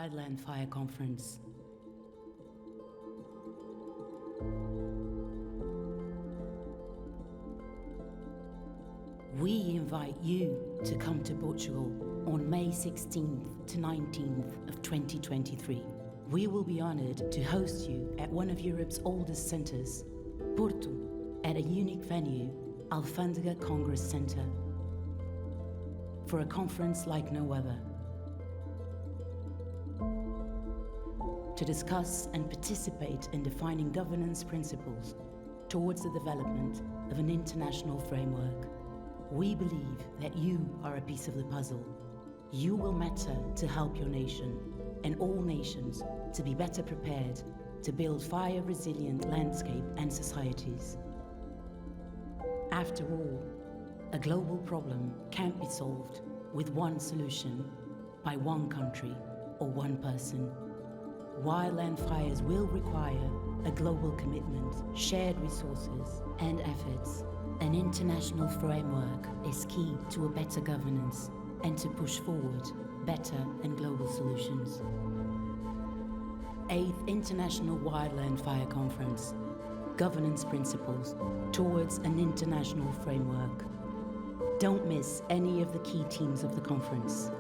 Wildland Fire Conference. We invite you to come to Portugal on May 16th to 19th of 2023. We will be honoured to host you at one of Europe's oldest centres, Porto, at a unique venue, Alfândega Congress Centre, for a conference like no other. To discuss and participate in defining governance principles towards the development of an international framework. We believe that you are a piece of the puzzle. You will matter to help your nation and all nations to be better prepared to build fire-resilient landscape and societies. After all, a global problem can't be solved with one solution by one country or one person. Wildland fires will require a global commitment, shared resources and efforts. An international framework is key to a better governance and to push forward better and global solutions. 8th International Wildland Fire Conference. Governance Principles Towards an International Framework. Don't miss any of the key themes of the conference.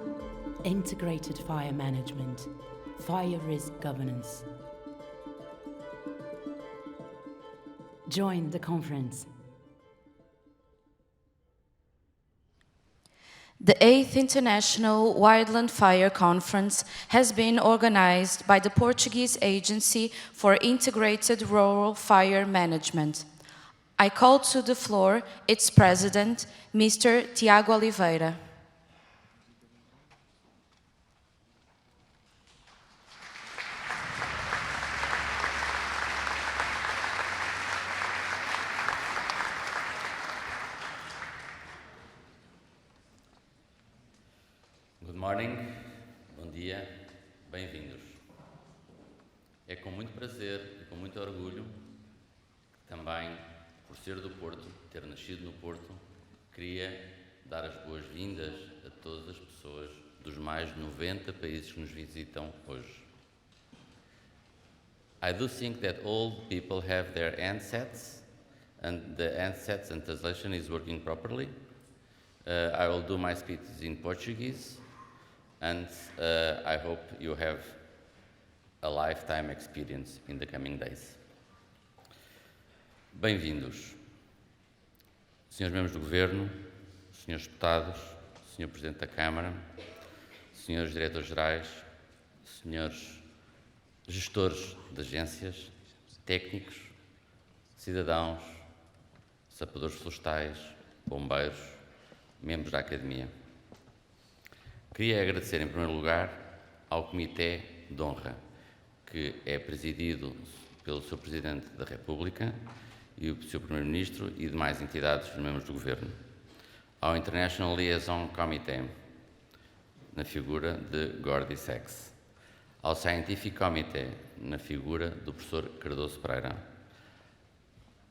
Integrated fire management, fire risk governance. Join the conference. The 8th International Wildland Fire Conference has been organized by the Portuguese Agency for Integrated Rural Fire Management. I call to the floor its president, Mr. Tiago Oliveira. Good morning, bom dia, bem-vindos. É com muito prazer e com muito orgulho que também, por ser do Porto, ter nascido no Porto, queria dar as boas-vindas a todas as pessoas dos mais de 90 países que nos visitam hoje. I do think that all people have their handsets and the handsets and translation is working properly. I will do my speech in Portuguese. And I hope you have a lifetime experience in the coming days. Bem-vindos, senhores membros do Governo, senhores deputados, senhor Presidente da Câmara, senhores diretores-gerais, senhores gestores de agências, técnicos, cidadãos, sapadores florestais, bombeiros, membros da Academia. Queria agradecer, em primeiro lugar, ao Comitê de Honra, que é presidido pelo Sr. Presidente da República e o Sr. Primeiro-Ministro e demais entidades e membros do Governo. Ao International Liaison Committee, na figura de Gordy Sachs. Ao Scientific Committee, na figura do Professor Cardoso Pereira.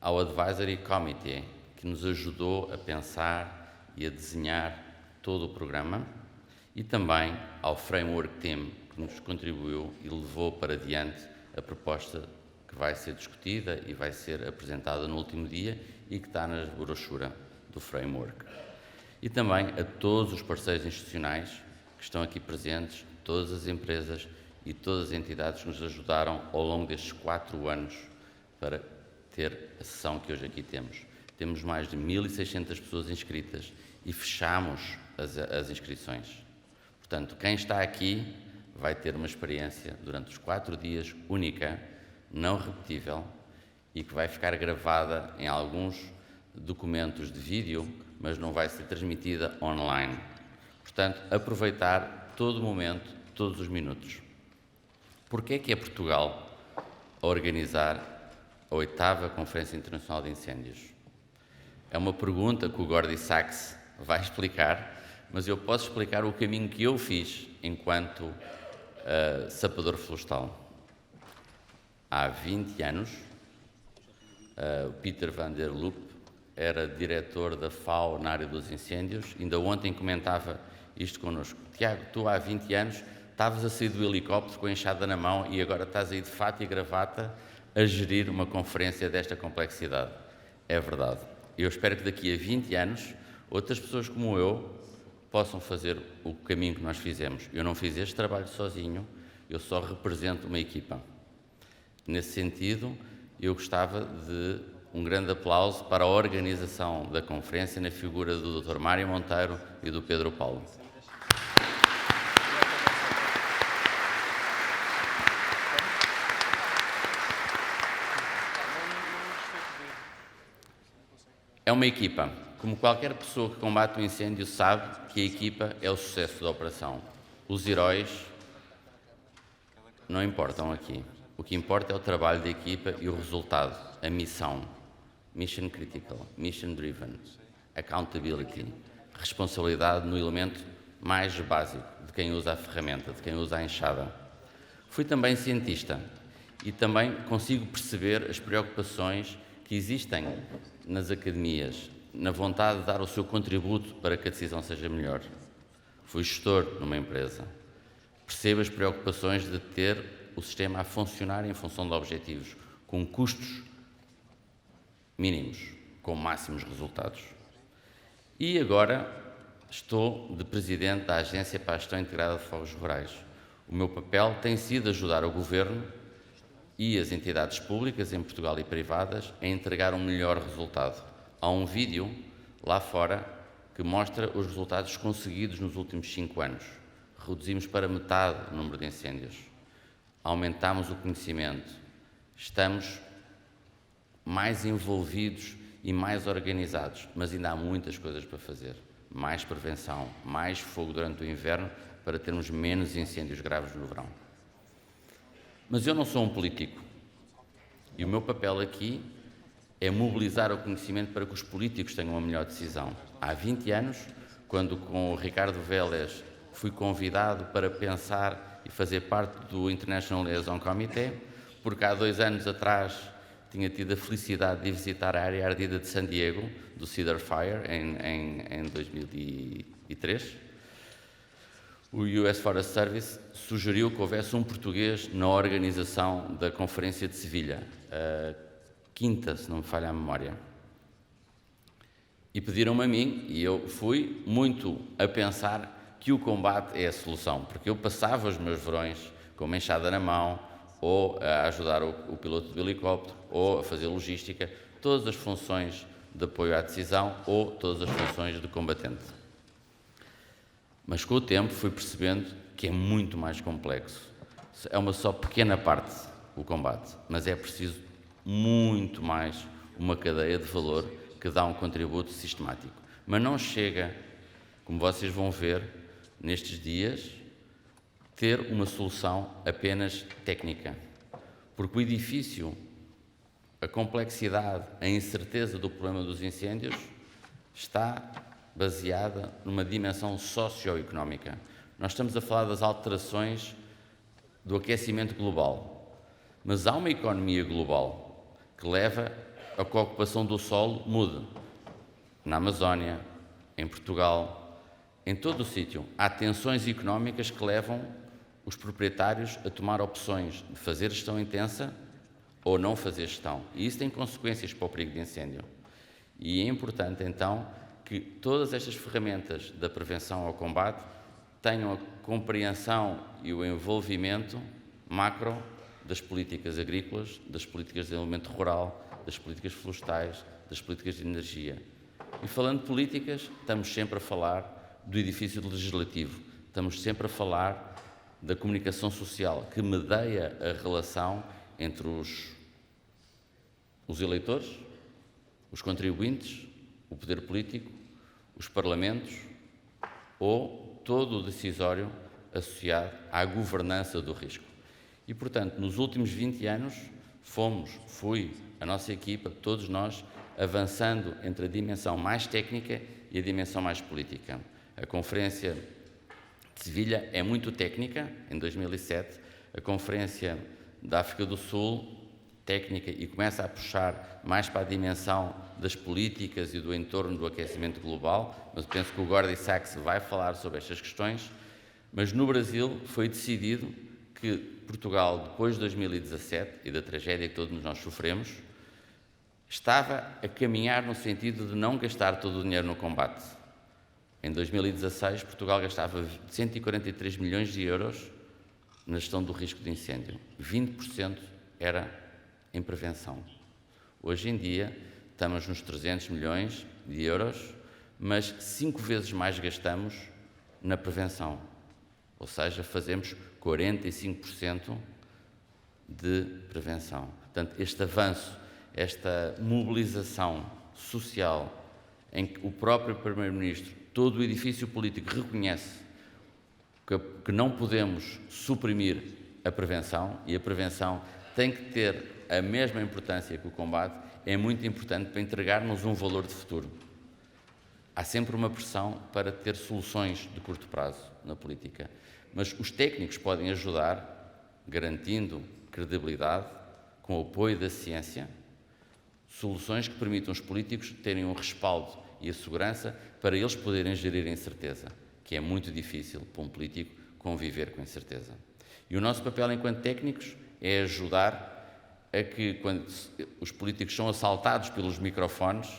Ao Advisory Committee, que nos ajudou a pensar e a desenhar todo o programa, e também ao Framework Team, que nos contribuiu e levou para diante a proposta que vai ser discutida e vai ser apresentada no último dia e que está na brochura do Framework. E também a todos os parceiros institucionais que estão aqui presentes, todas as empresas e todas as entidades que nos ajudaram ao longo destes 4 anos para ter a sessão que hoje aqui temos. Temos mais de 1.600 pessoas inscritas e fechamos as inscrições. Portanto, quem está aqui vai ter uma experiência durante os 4 dias única, não repetível e que vai ficar gravada em alguns documentos de vídeo, mas não vai ser transmitida online. Portanto, aproveitar todo o momento, todos os minutos. Porquê é que é Portugal a organizar a 8ª Conferência Internacional de Incêndios? É uma pergunta que o Gordy Sachs vai explicar, mas eu posso explicar o caminho que eu fiz enquanto sapador florestal. Há 20 anos, o Peter van der Loop era diretor da FAO na área dos incêndios. Ainda ontem comentava isto connosco. Tiago, tu há 20 anos estavas a sair do helicóptero com a enxada na mão e agora estás aí de fato e gravata a gerir uma conferência desta complexidade. É verdade. Eu espero que daqui a 20 anos outras pessoas como eu possam fazer o caminho que nós fizemos. Eu não fiz este trabalho sozinho, eu só represento uma equipa. Nesse sentido, eu gostava de um grande aplauso para a organização da conferência na figura do Dr. Mário Monteiro e do Pedro Paulo. É uma equipa. Como qualquer pessoa que combate um incêndio sabe que a equipa é o sucesso da operação. Os heróis não importam aqui. O que importa é o trabalho da equipa e o resultado, a missão. Mission critical, mission driven, accountability, responsabilidade no elemento mais básico de quem usa a ferramenta, de quem usa a enxada. Fui também cientista e também consigo perceber as preocupações que existem nas academias, na vontade de dar o seu contributo para que a decisão seja melhor. Fui gestor numa empresa. Percebo as preocupações de ter o sistema a funcionar em função de objetivos, com custos mínimos, com máximos resultados. E agora estou de presidente da Agência para a Gestão Integrada de Fogos Rurais. O meu papel tem sido ajudar o Governo e as entidades públicas, em Portugal e privadas, a entregar um melhor resultado. Há um vídeo lá fora que mostra os resultados conseguidos nos últimos 5 anos. Reduzimos para metade o número de incêndios. Aumentámos o conhecimento. Estamos mais envolvidos e mais organizados, mas ainda há muitas coisas para fazer. Mais prevenção, mais fogo durante o inverno para termos menos incêndios graves no verão. Mas eu não sou um político e o meu papel aqui é mobilizar o conhecimento para que os políticos tenham uma melhor decisão. Há 20 anos, quando com o Ricardo Vélez fui convidado para pensar e fazer parte do International Liaison Committee, porque há 2 anos atrás tinha tido a felicidade de visitar a área ardida de San Diego, do Cedar Fire, em 2003. O US Forest Service sugeriu que houvesse um português na organização da Conferência de Sevilha, a 5ª, se não me falha a memória. E pediram-me a mim, e eu fui muito a pensar que o combate é a solução, porque eu passava os meus verões com uma enxada na mão, ou a ajudar o piloto do helicóptero, ou a fazer logística, todas as funções de apoio à decisão ou todas as funções de combatente. Mas com o tempo fui percebendo que é muito mais complexo. É uma só pequena parte o combate, mas é preciso muito mais uma cadeia de valor que dá um contributo sistemático. Mas não chega, como vocês vão ver nestes dias, ter uma solução apenas técnica. Porque o edifício, a complexidade, a incerteza do problema dos incêndios está baseada numa dimensão socioeconómica. Nós estamos a falar das alterações do aquecimento global, mas há uma economia global que leva a que a ocupação do solo mude. Na Amazónia, em Portugal, em todo o sítio, há tensões económicas que levam os proprietários a tomar opções de fazer gestão intensa ou não fazer gestão. E isso tem consequências para o perigo de incêndio. E é importante, então, que todas estas ferramentas da prevenção ao combate tenham a compreensão e o envolvimento macro das políticas agrícolas, das políticas de desenvolvimento rural, das políticas florestais, das políticas de energia. E falando de políticas, estamos sempre a falar do edifício legislativo, estamos sempre a falar da comunicação social, que medeia a relação entre os eleitores, os contribuintes, o poder político, os parlamentos ou todo o decisório associado à governança do risco. E, portanto, nos últimos 20 anos, fui, a nossa equipa, todos nós, avançando entre a dimensão mais técnica e a dimensão mais política. A Conferência de Sevilha é muito técnica, em 2007, a Conferência da África do Sul, técnica, e começa a puxar mais para a dimensão das políticas e do entorno do aquecimento global, mas penso que o Gordy Sachs vai falar sobre estas questões. Mas no Brasil foi decidido que Portugal, depois de 2017 e da tragédia que todos nós sofremos, estava a caminhar no sentido de não gastar todo o dinheiro no combate. Em 2016, Portugal gastava 143 milhões de euros na gestão do risco de incêndio. 20% era em prevenção. Hoje em dia, estamos nos 300 milhões de euros, mas 5 vezes mais gastamos na prevenção. Ou seja, fazemos 45% de prevenção. Portanto, este avanço, esta mobilização social, em que o próprio Primeiro-Ministro, todo o edifício político reconhece que não podemos suprimir a prevenção, e a prevenção tem que ter a mesma importância que o combate, é muito importante para entregar-nos um valor de futuro. Há sempre uma pressão para ter soluções de curto prazo na política, mas os técnicos podem ajudar, garantindo credibilidade, com o apoio da ciência, soluções que permitam os políticos terem um respaldo e a segurança para eles poderem gerir a incerteza, que é muito difícil para um político conviver com a incerteza. E o nosso papel enquanto técnicos é ajudar a que, quando os políticos são assaltados pelos microfones,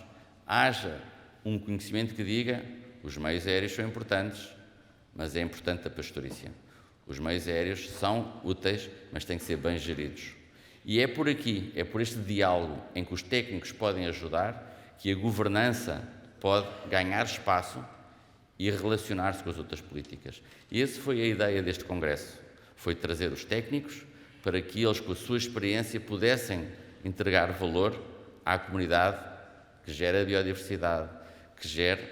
haja um conhecimento que diga: os meios aéreos são importantes, mas é importante a pastorícia. Os meios aéreos são úteis, mas têm que ser bem geridos. E é por aqui, é por este diálogo em que os técnicos podem ajudar, que a governança pode ganhar espaço e relacionar-se com as outras políticas. E essa foi a ideia deste Congresso, foi trazer os técnicos para que eles, com a sua experiência, pudessem entregar valor à comunidade que gera a biodiversidade, que gera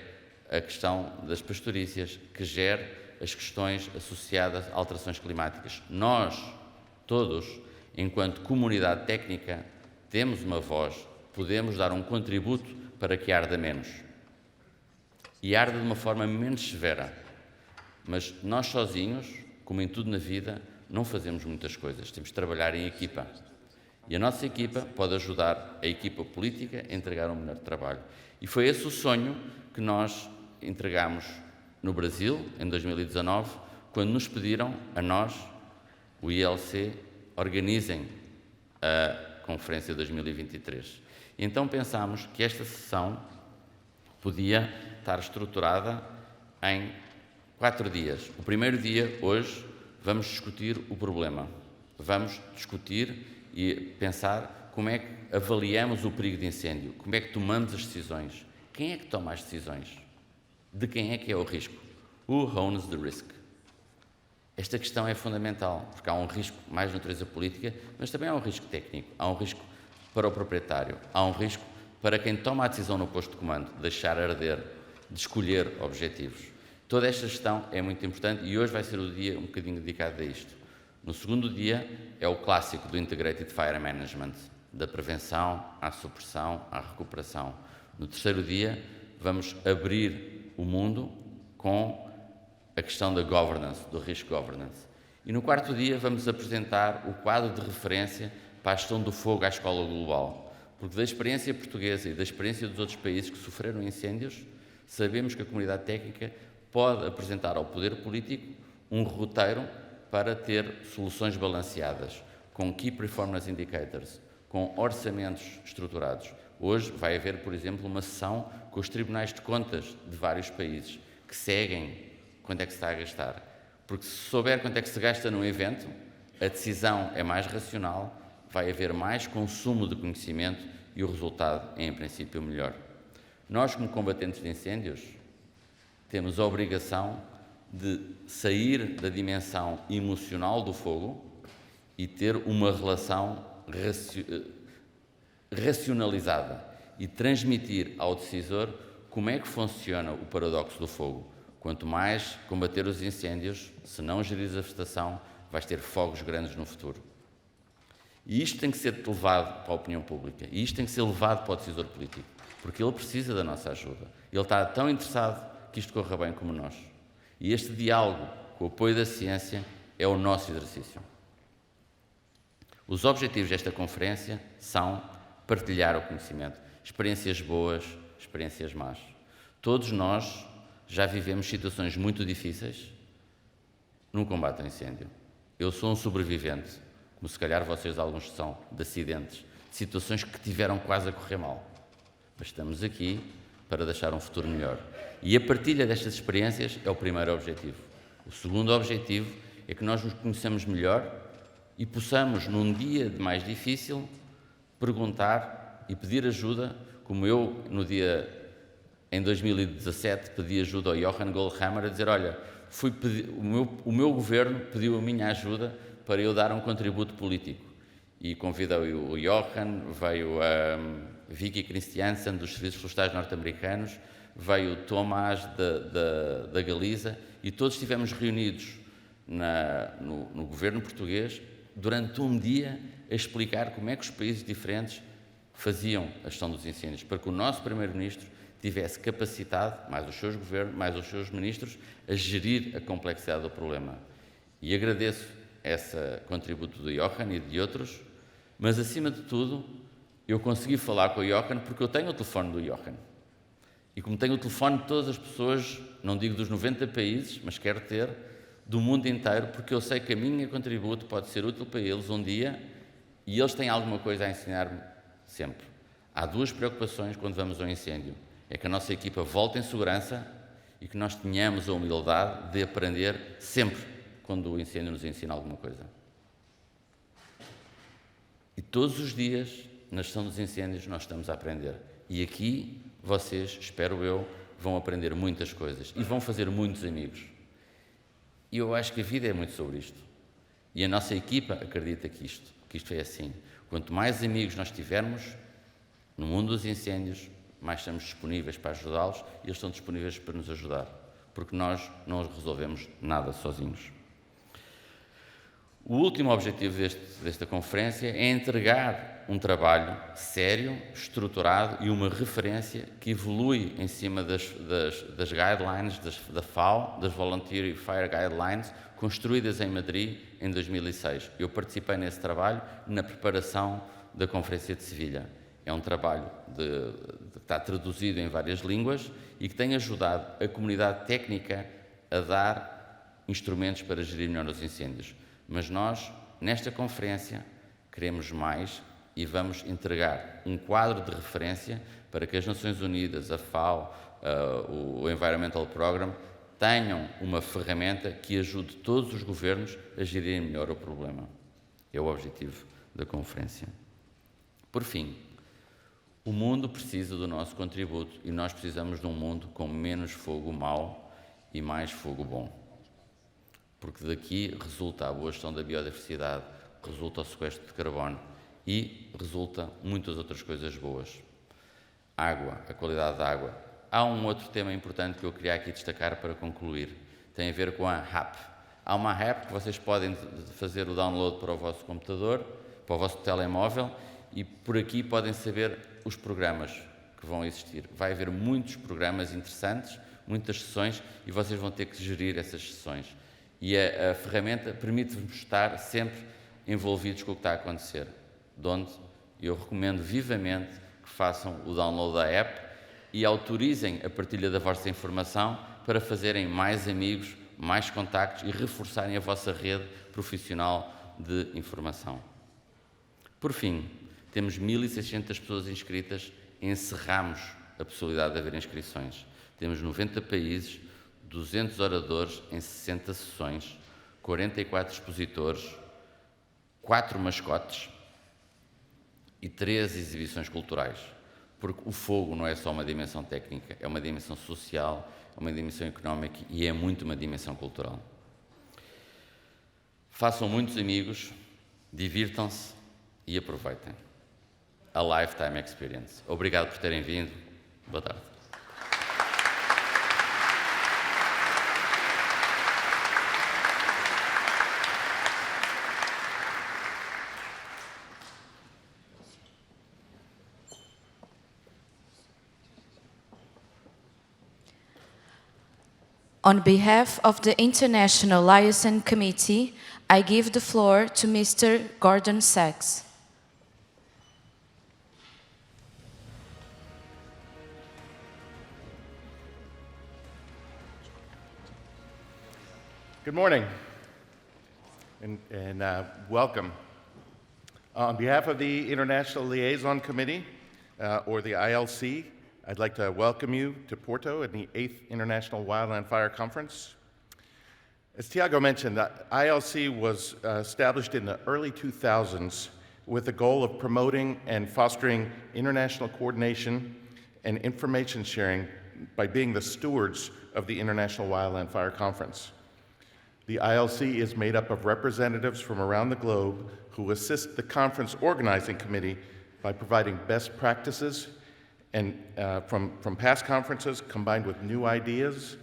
a questão das pastorícias, que gera as questões associadas a alterações climáticas. Nós, todos, enquanto comunidade técnica, temos uma voz, podemos dar um contributo para que arda menos. E arda de uma forma menos severa. Mas nós sozinhos, como em tudo na vida, não fazemos muitas coisas. Temos de trabalhar em equipa. E a nossa equipa pode ajudar a equipa política a entregar um melhor trabalho. E foi esse o sonho que nós entregamos no Brasil, em 2019, quando nos pediram, a nós, o ILC, organizem a Conferência 2023. E então pensámos que esta sessão podia estar estruturada em 4 dias. O primeiro dia, hoje, vamos discutir o problema. Vamos discutir e pensar como é que avaliamos o perigo de incêndio, como é que tomamos as decisões, quem é que toma as decisões, de quem é que é o risco. Who owns the risk? Esta questão é fundamental, porque há um risco mais de natureza política, mas também há um risco técnico, há um risco para o proprietário, há um risco para quem toma a decisão no posto de comando, de deixar arder, de escolher objetivos. Toda esta gestão é muito importante e hoje vai ser o dia um bocadinho dedicado a isto. No segundo dia é o clássico do Integrated Fire Management, da prevenção à supressão, à recuperação. No terceiro dia vamos abrir o mundo com a questão da governance, do risk governance. E no quarto dia vamos apresentar o quadro de referência para a gestão do fogo à escala global. Porque da experiência portuguesa e da experiência dos outros países que sofreram incêndios, sabemos que a comunidade técnica pode apresentar ao poder político um roteiro para ter soluções balanceadas, com Key Performance Indicators, com orçamentos estruturados. Hoje vai haver, por exemplo, uma sessão com os tribunais de contas de vários países que seguem quanto é que se está a gastar. Porque se souber quanto é que se gasta num evento, a decisão é mais racional, vai haver mais consumo de conhecimento e o resultado é, em princípio, melhor. Nós, como combatentes de incêndios, temos a obrigação de sair da dimensão emocional do fogo e ter uma relação racionalizada e transmitir ao decisor como é que funciona o paradoxo do fogo. Quanto mais combater os incêndios, se não gerir a vegetação, vais ter fogos grandes no futuro. E isto tem que ser levado para a opinião pública, e isto tem que ser levado para o decisor político, porque ele precisa da nossa ajuda. Ele está tão interessado que isto corra bem como nós. E este diálogo com o apoio da ciência é o nosso exercício. Os objetivos desta conferência são partilhar o conhecimento, experiências boas, experiências más. Todos nós já vivemos situações muito difíceis num combate ao incêndio. Eu sou um sobrevivente, como se calhar vocês alguns são, de acidentes, de situações que tiveram quase a correr mal. Mas estamos aqui para deixar um futuro melhor. E a partilha destas experiências é o primeiro objetivo. O segundo objetivo é que nós nos conheçamos melhor e possamos, num dia mais difícil, perguntar e pedir ajuda, como eu, em 2017, pedi ajuda ao Johan Goldhammer a dizer, olha, o meu governo pediu a minha ajuda para eu dar um contributo político. E convidei o Johan, veio a Vicky Christiansen, dos Serviços Florestais norte-americanos, veio o Tomás, da Galiza, e todos estivemos reunidos no governo português durante um dia a explicar como é que os países diferentes faziam a gestão dos incêndios, para que o nosso primeiro-ministro tivesse capacitado, mais os seus governos, mais os seus ministros, a gerir a complexidade do problema. E agradeço esse contributo do Johan e de outros, mas, acima de tudo, eu consegui falar com o Johan porque eu tenho o telefone do Johan. E como tenho o telefone de todas as pessoas, não digo dos 90 países, mas quero ter, do mundo inteiro, porque eu sei que a minha contributo pode ser útil para eles um dia e eles têm alguma coisa a ensinar-me sempre. Há duas preocupações quando vamos ao incêndio. É que a nossa equipa volte em segurança e que nós tenhamos a humildade de aprender sempre quando o incêndio nos ensina alguma coisa. E todos os dias, na gestão dos incêndios, nós estamos a aprender. E aqui, vocês, espero eu, vão aprender muitas coisas e vão fazer muitos amigos. E eu acho que a vida é muito sobre isto. E a nossa equipa acredita que isto é assim. Quanto mais amigos nós tivermos no mundo dos incêndios, mais estamos disponíveis para ajudá-los e eles estão disponíveis para nos ajudar, porque nós não resolvemos nada sozinhos. O último objetivo desta conferência é entregar um trabalho sério, estruturado e uma referência que evolui em cima das guidelines da FAO, das Voluntary Fire Guidelines, construídas em Madrid em 2006. Eu participei nesse trabalho na preparação da Conferência de Sevilha. É um trabalho que está traduzido em várias línguas e que tem ajudado a comunidade técnica a dar instrumentos para gerir melhor os incêndios. Mas nós, nesta conferência, queremos mais e vamos entregar um quadro de referência para que as Nações Unidas, a FAO, o Environmental Programme, tenham uma ferramenta que ajude todos os governos a gerirem melhor o problema. É o objetivo da conferência. Por fim, o mundo precisa do nosso contributo e nós precisamos de um mundo com menos fogo mau e mais fogo bom. Porque daqui resulta a boa gestão da biodiversidade, resulta o sequestro de carbono e resulta muitas outras coisas boas. Água, a qualidade da água. Há um outro tema importante que eu queria aqui destacar para concluir. Tem a ver com a app. Há uma app que vocês podem fazer o download para o vosso computador, para o vosso telemóvel, e por aqui podem saber os programas que vão existir. Vai haver muitos programas interessantes, muitas sessões, e vocês vão ter que gerir essas sessões. E a ferramenta permite-vos estar sempre envolvidos com o que está a acontecer. De onde eu recomendo vivamente que façam o download da app e autorizem a partilha da vossa informação para fazerem mais amigos, mais contactos e reforçarem a vossa rede profissional de informação. Por fim, temos 1.600 pessoas inscritas e encerramos a possibilidade de haver inscrições. Temos 90 países, 200 oradores em 60 sessões, 44 expositores, 4 mascotes e 3 exibições culturais. Porque o fogo não é só uma dimensão técnica, é uma dimensão social, é uma dimensão económica e é muito uma dimensão cultural. Façam muitos amigos, divirtam-se e aproveitem. A lifetime experience. Obrigado por terem vindo. Boa tarde. On behalf of the International Liaison Committee, I give the floor to Mr. Gordon Sachs. Good morning. and welcome. On behalf of the International Liaison Committee, or the ILC, I'd like to welcome you to Porto and the 8th International Wildland Fire Conference. As Tiago mentioned, the ILC was established in the early 2000s with the goal of promoting and fostering international coordination and information sharing by being the stewards of the International Wildland Fire Conference. The ILC is made up of representatives from around the globe who assist the conference organizing committee by providing best practices and from past conferences combined with new ideas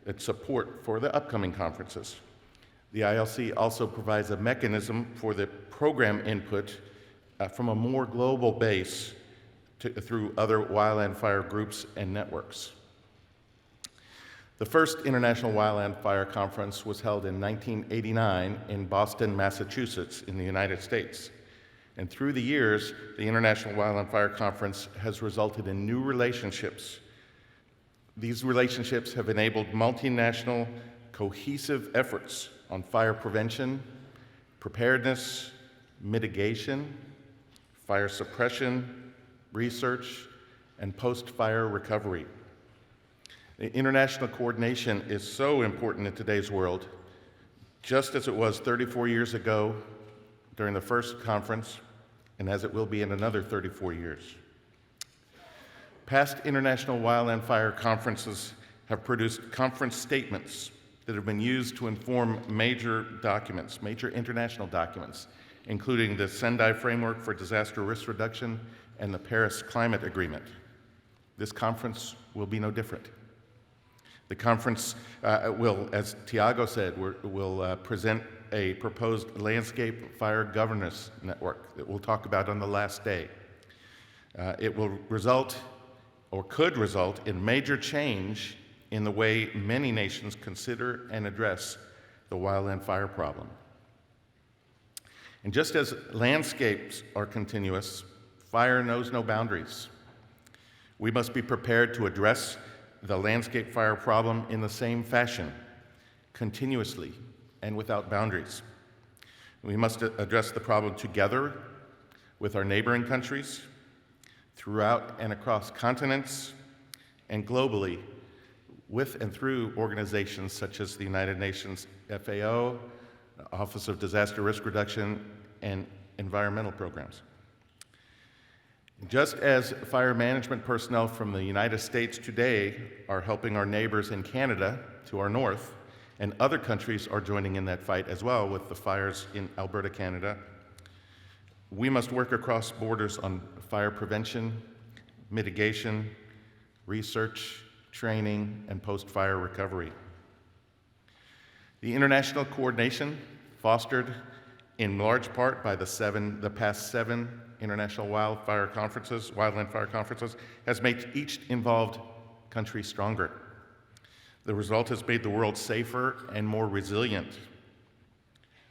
and support for the upcoming conferences. The ILC also provides a mechanism for the program input from a more global base through other wildland fire groups and networks. The first International Wildland Fire Conference was held in 1989 in Boston, Massachusetts, in the United States. And through the years, the International Wildland Fire Conference has resulted in new relationships. These relationships have enabled multinational, cohesive efforts on fire prevention, preparedness, mitigation, fire suppression, research, and post-fire recovery. The international coordination is so important in today's world, just as it was 34 years ago during the first conference, and as it will be in another 34 years. Past International Wildland Fire Conferences have produced conference statements that have been used to inform major documents, major international documents, including the Sendai Framework for Disaster Risk Reduction and the Paris Climate Agreement. This conference will be no different. The conference will, as Tiago said, will present a proposed landscape fire governance network that we'll talk about on the last day. It will result, or could result, in major change in the way many nations consider and address the wildland fire problem. And just as landscapes are continuous, fire knows no boundaries. We must be prepared to address the landscape fire problem in the same fashion, continuously and without boundaries. We must address the problem together with our neighboring countries, throughout and across continents, and globally with and through organizations such as the United Nations FAO, Office of Disaster Risk Reduction, and environmental programs. Just as fire management personnel from the United States today are helping our neighbors in Canada to our north, and other countries are joining in that fight as well with the fires in Alberta, Canada, we must work across borders on fire prevention, mitigation, research, training, and post-fire recovery. The international coordination, fostered in large part by the past 7 international wildland fire conferences, has made each involved country stronger. The result has made the world safer and more resilient.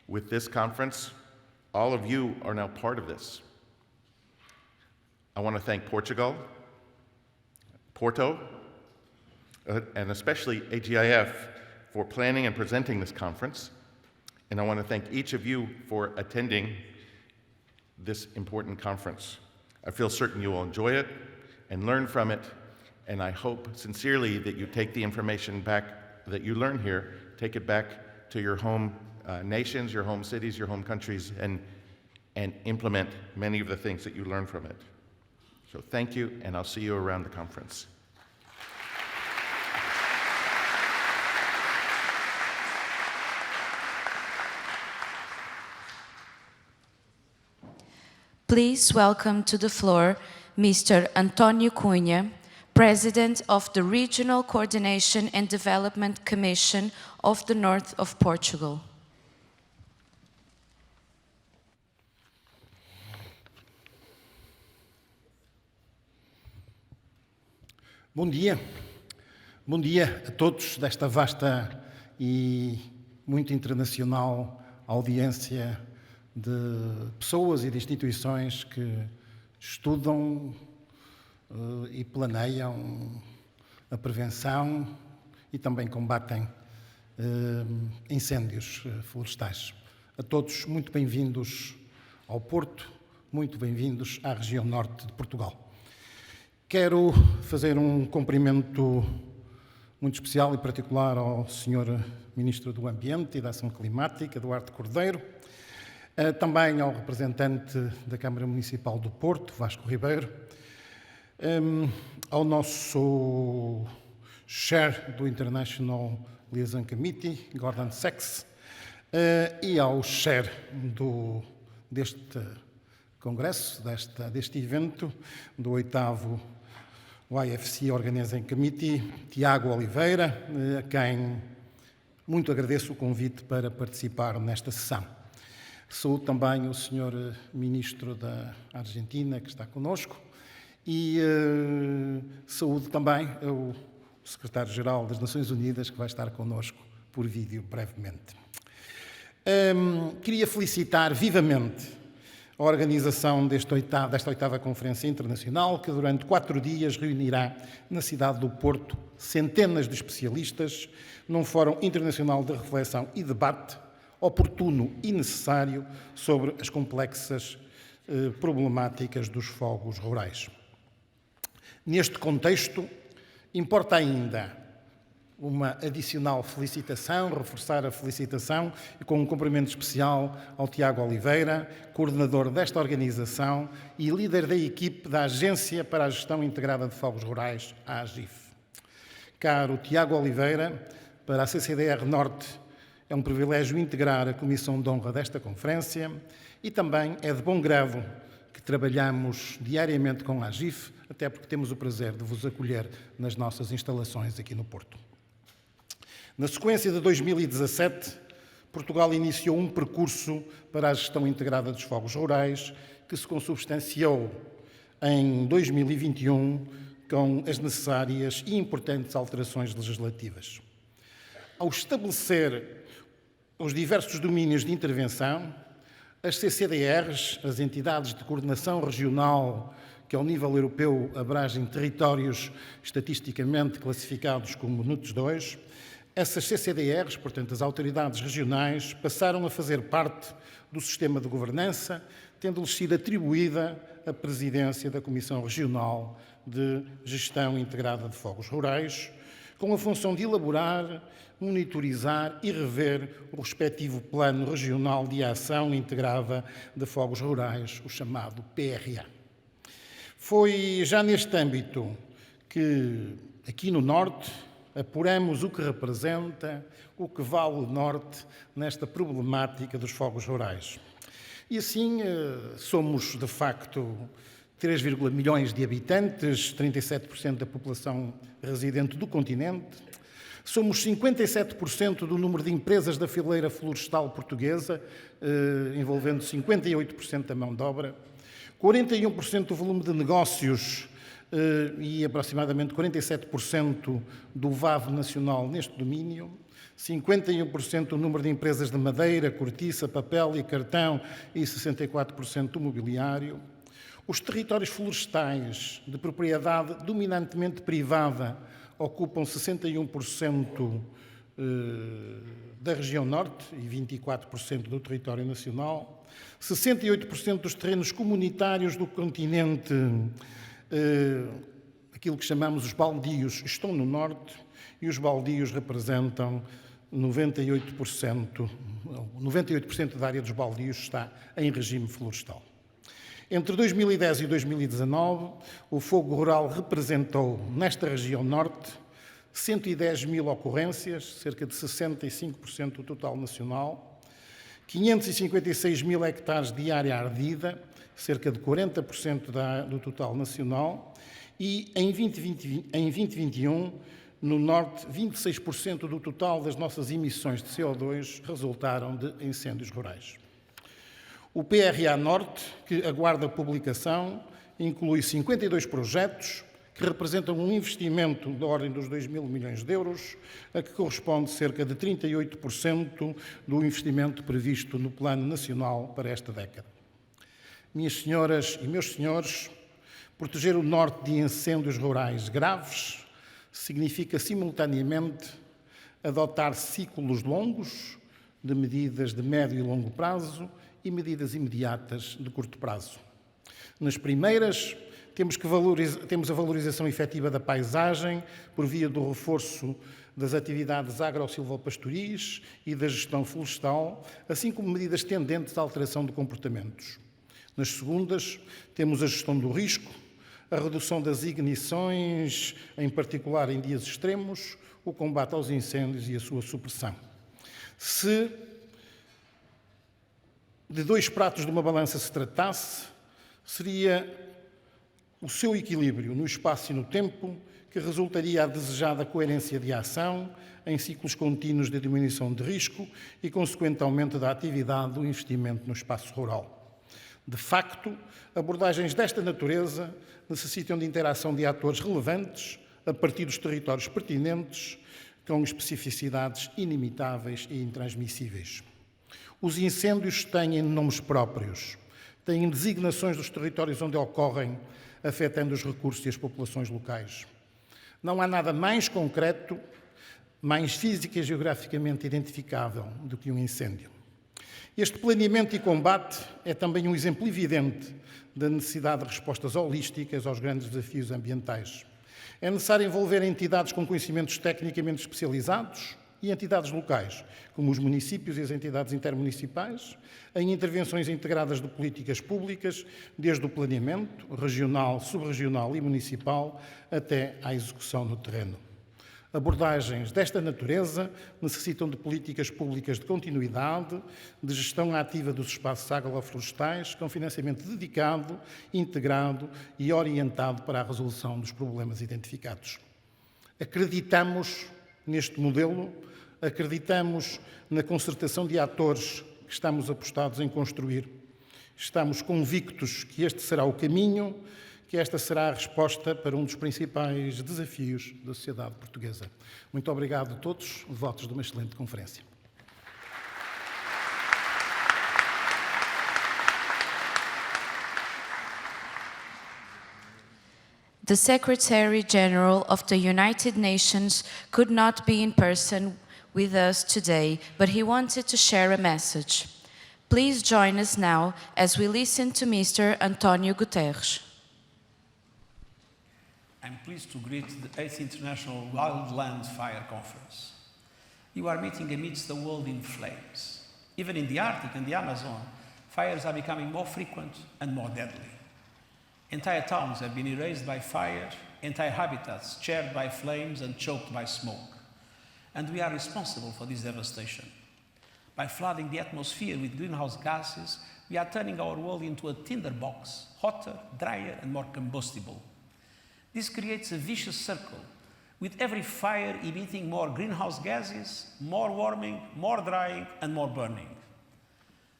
With this conference, all of you are now part of this. I want to thank Portugal, Porto, and especially AGIF for planning and presenting this conference. And I want to thank each of you for attending this important conference. I feel certain you will enjoy it and learn from it, and I hope sincerely that you take the information back that you learn here, take it back to your home nations, your home cities, your home countries, and implement many of the things that you learn from it. So thank you, and I'll see you around the conference. Please welcome to the floor Mr. António Cunha, President of the Regional Coordination and Development Commission of the North of Portugal. Bom dia. Bom dia a todos desta vasta e muito internacional audiência de pessoas e de instituições que estudam e planeiam a prevenção e também combatem incêndios florestais. A todos, muito bem-vindos ao Porto, muito bem-vindos à região norte de Portugal. Quero fazer um cumprimento muito especial e particular ao Sr. Ministro do Ambiente e da Ação Climática, Duarte Cordeiro, também ao representante da Câmara Municipal do Porto, Vasco Ribeiro, ao nosso Chair do International Liaison Committee, Gordon Sachs, e ao Chair deste congresso, deste evento, do 8º YFC Organizing Committee, Tiago Oliveira, a quem muito agradeço o convite para participar nesta sessão. Saúdo também o Sr. Ministro da Argentina, que está conosco, e saúdo também o Secretário-Geral das Nações Unidas, que vai estar conosco por vídeo brevemente. Queria felicitar vivamente a organização desta 8ª Conferência Internacional, que durante 4 dias reunirá na cidade do Porto centenas de especialistas num fórum internacional de reflexão e debate oportuno e necessário sobre as complexas problemáticas dos fogos rurais. Neste contexto, importa ainda uma adicional felicitação, reforçar a felicitação e com um cumprimento especial ao Tiago Oliveira, coordenador desta organização e líder da equipe da Agência para a Gestão Integrada de Fogos Rurais, a AGIF. Caro Tiago Oliveira, para a CCDR Norte é um privilégio integrar a Comissão de Honra desta conferência e também é de bom grado que trabalhamos diariamente com a AGIF, até porque temos o prazer de vos acolher nas nossas instalações aqui no Porto. Na sequência de 2017, Portugal iniciou um percurso para a gestão integrada dos fogos rurais, que se consubstanciou em 2021 com as necessárias e importantes alterações legislativas. Ao estabelecer os diversos domínios de intervenção, as CCDRs, as entidades de coordenação regional, que ao nível europeu abrangem territórios estatisticamente classificados como NUTS 2, essas CCDRs, portanto as autoridades regionais, passaram a fazer parte do sistema de governança, tendo-lhes sido atribuída a presidência da Comissão Regional de Gestão Integrada de Fogos Rurais, com a função de elaborar, monitorizar e rever o respectivo Plano Regional de Ação Integrada de Fogos Rurais, o chamado PRA. Foi já neste âmbito que, aqui no Norte, apuramos o que representa, o que vale o Norte nesta problemática dos fogos rurais. E assim somos, de facto, 3, milhões de habitantes, 37% da população residente do continente. Somos 57% do número de empresas da fileira florestal portuguesa, envolvendo 58% da mão de obra, 41% do volume de negócios e aproximadamente 47% do VAV nacional neste domínio, 51% do número de empresas de madeira, cortiça, papel e cartão e 64% do mobiliário. Os territórios florestais de propriedade dominantemente privada ocupam 61% da região norte e 24% do território nacional. 68% dos terrenos comunitários do continente, aquilo que chamamos os baldios, estão no norte e os baldios representam 98% da área dos baldios está em regime florestal. Entre 2010 e 2019, o fogo rural representou, nesta região norte, 110 mil ocorrências, cerca de 65% do total nacional, 556 mil hectares de área ardida, cerca de 40% do total nacional, e em 2021, no Norte, 26% do total das nossas emissões de CO2 resultaram de incêndios rurais. O PRA Norte, que aguarda publicação, inclui 52 projetos que representam um investimento da ordem dos 2.000 milhões de euros, a que corresponde cerca de 38% do investimento previsto no Plano Nacional para esta década. Minhas senhoras e meus senhores, proteger o Norte de incêndios rurais graves significa, simultaneamente, adotar ciclos longos de medidas de médio e longo prazo e medidas imediatas de curto prazo. Nas primeiras, temos a valorização efetiva da paisagem por via do reforço das atividades agro-silvopastoris e da gestão florestal, assim como medidas tendentes à alteração de comportamentos. Nas segundas, temos a gestão do risco, a redução das ignições, em particular em dias extremos, o combate aos incêndios e a sua supressão. Se de dois pratos de uma balança se tratasse, seria o seu equilíbrio no espaço e no tempo que resultaria a desejada coerência de ação em ciclos contínuos de diminuição de risco e consequente aumento da atividade do investimento no espaço rural. De facto, abordagens desta natureza necessitam de interação de atores relevantes a partir dos territórios pertinentes, com especificidades inimitáveis e intransmissíveis. Os incêndios têm nomes próprios, têm designações dos territórios onde ocorrem, afetando os recursos e as populações locais. Não há nada mais concreto, mais física e geograficamente identificável do que um incêndio. Este planeamento e combate é também um exemplo evidente da necessidade de respostas holísticas aos grandes desafios ambientais. É necessário envolver entidades com conhecimentos tecnicamente especializados e entidades locais, como os municípios e as entidades intermunicipais, em intervenções integradas de políticas públicas, desde o planeamento regional, subregional e municipal, até à execução no terreno. Abordagens desta natureza necessitam de políticas públicas de continuidade, de gestão ativa dos espaços agroflorestais, com financiamento dedicado, integrado e orientado para a resolução dos problemas identificados. Acreditamos neste modelo, acreditamos na concertação de atores que estamos apostados em construir. Estamos convictos que este será o caminho, que esta será a resposta para um dos principais desafios da sociedade portuguesa. Muito obrigado a todos, votos de uma excelente conferência. The Secretary-General of the United Nations could not be in person with us today, but he wanted to share a message. Please join us now as we listen to Mr. António Guterres. I'm pleased to greet the 8th International Wildland Fire Conference. You are meeting amidst the world in flames. Even in the Arctic and the Amazon, fires are becoming more frequent and more deadly. Entire towns have been erased by fire, entire habitats shared by flames and choked by smoke. And we are responsible for this devastation. By flooding the atmosphere with greenhouse gases, we are turning our world into a tinderbox, hotter, drier, and more combustible. This creates a vicious circle, with every fire emitting more greenhouse gases, more warming, more drying, and more burning.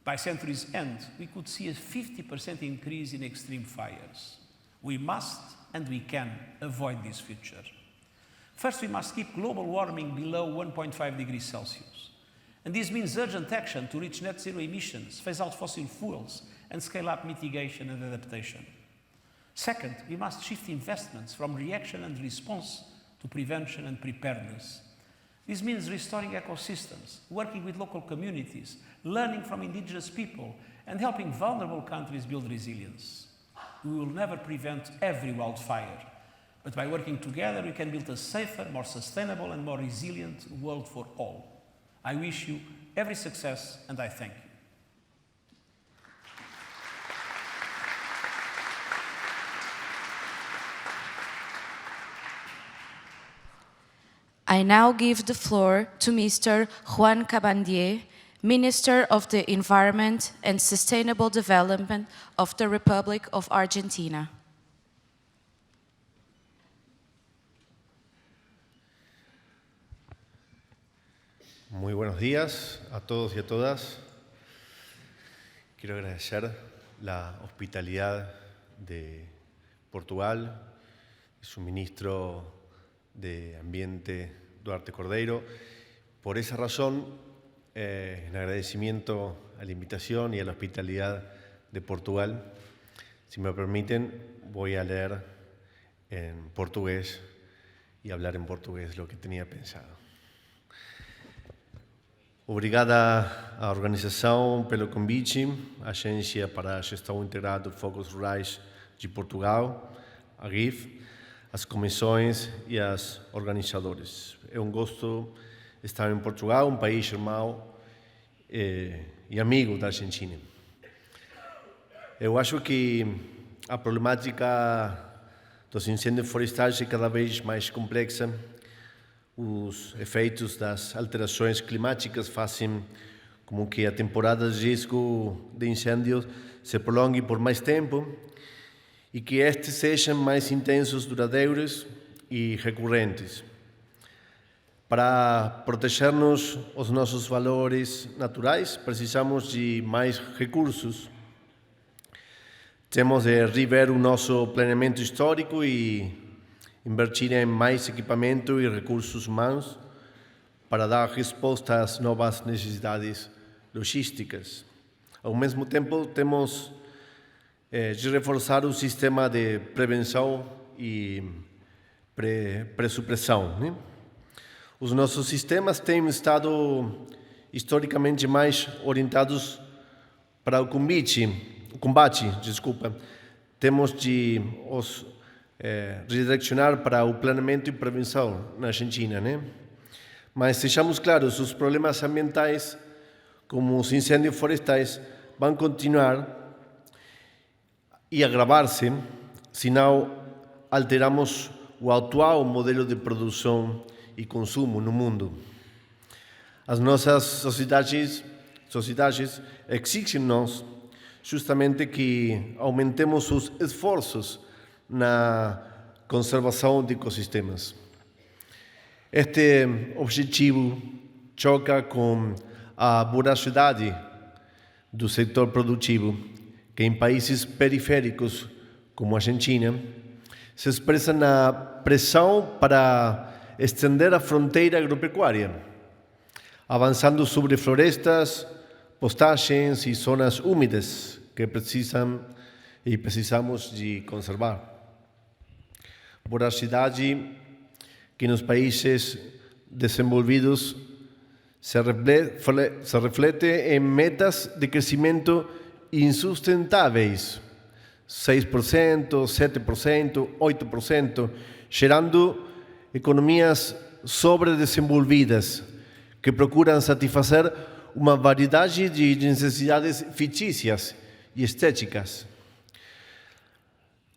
By century's end, we could see a 50% increase in extreme fires. We must and we can avoid this future. First, we must keep global warming below 1.5 degrees Celsius. And this means urgent action to reach net zero emissions, phase out fossil fuels, and scale up mitigation and adaptation. Second, we must shift investments from reaction and response to prevention and preparedness. This means restoring ecosystems, working with local communities, learning from indigenous people, and helping vulnerable countries build resilience. We will never prevent every wildfire, but by working together, we can build a safer, more sustainable, and more resilient world for all. I wish you every success, and I thank you. I now give the floor to Mr. Juan Cabandier, Minister of the Environment and Sustainable Development of the Republic of Argentina. Muy buenos días a todos y a todas. Quiero agradecer la hospitalidad de Portugal, de su ministro de Ambiente, Duarte Cordeiro. Por esa razón, en agradecimiento a la invitación y a la hospitalidad de Portugal, si me permiten, voy a leer en portugués y hablar en portugués lo que tenía pensado. Obrigada à organização pelo convite, à Agência para a Gestão Integrada de Focos Rurais de Portugal, a GIF, as comissões e as organizadores. É um gosto estar em Portugal, um país irmão e amigo da Argentina. Eu acho que a problemática dos incêndios florestais é cada vez mais complexa. Os efeitos das alterações climáticas fazem com que a temporada de risco de incêndios se prolongue por mais tempo e que estes sejam mais intensos, duradouros e recorrentes. Para protegermos os nossos valores naturais, precisamos de mais recursos. Temos de rever o nosso planeamento histórico e investir em mais equipamento e recursos humanos para dar resposta às novas necessidades logísticas. Ao mesmo tempo, temos de reforçar o sistema de prevenção e pressupressão, né? Os nossos sistemas têm estado historicamente mais orientados para o combate. Temos de os redirecionar para o planeamento e prevenção na Argentina, né? Mas sejamos claros, os problemas ambientais, como os incêndios florestais, vão continuar e agravar-se se não alteramos o atual modelo de produção e consumo no mundo. As nossas sociedades exigem-nos justamente que aumentemos os esforços na conservação de ecossistemas. Este objetivo choca com a voracidade do setor produtivo, que em países periféricos como a Argentina se expressa na pressão para estender a fronteira agropecuária, avançando sobre florestas, postagens e zonas úmidas que precisamos de conservar. Voracidade que nos países desenvolvidos se reflete em metas de crescimento insustentáveis, 6%, 7%, 8%, gerando economias sobredesenvolvidas que procuram satisfazer uma variedade de necessidades fictícias e estéticas.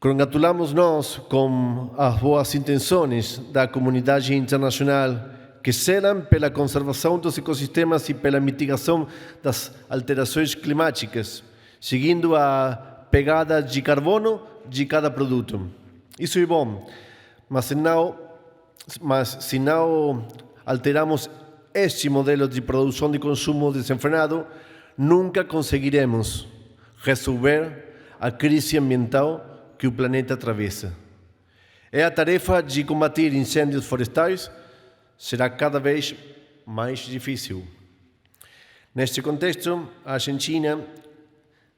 Congratulamos-nos com as boas intenções da comunidade internacional que zelam pela conservação dos ecossistemas e pela mitigação das alterações climáticas, seguindo a pegada de carbono de cada produto. Isso é bom, mas se não alteramos este modelo de produção e consumo desenfrenado, nunca conseguiremos resolver a crise ambiental que o planeta atravessa. A tarefa de combater incêndios florestais será cada vez mais difícil. Neste contexto, a Argentina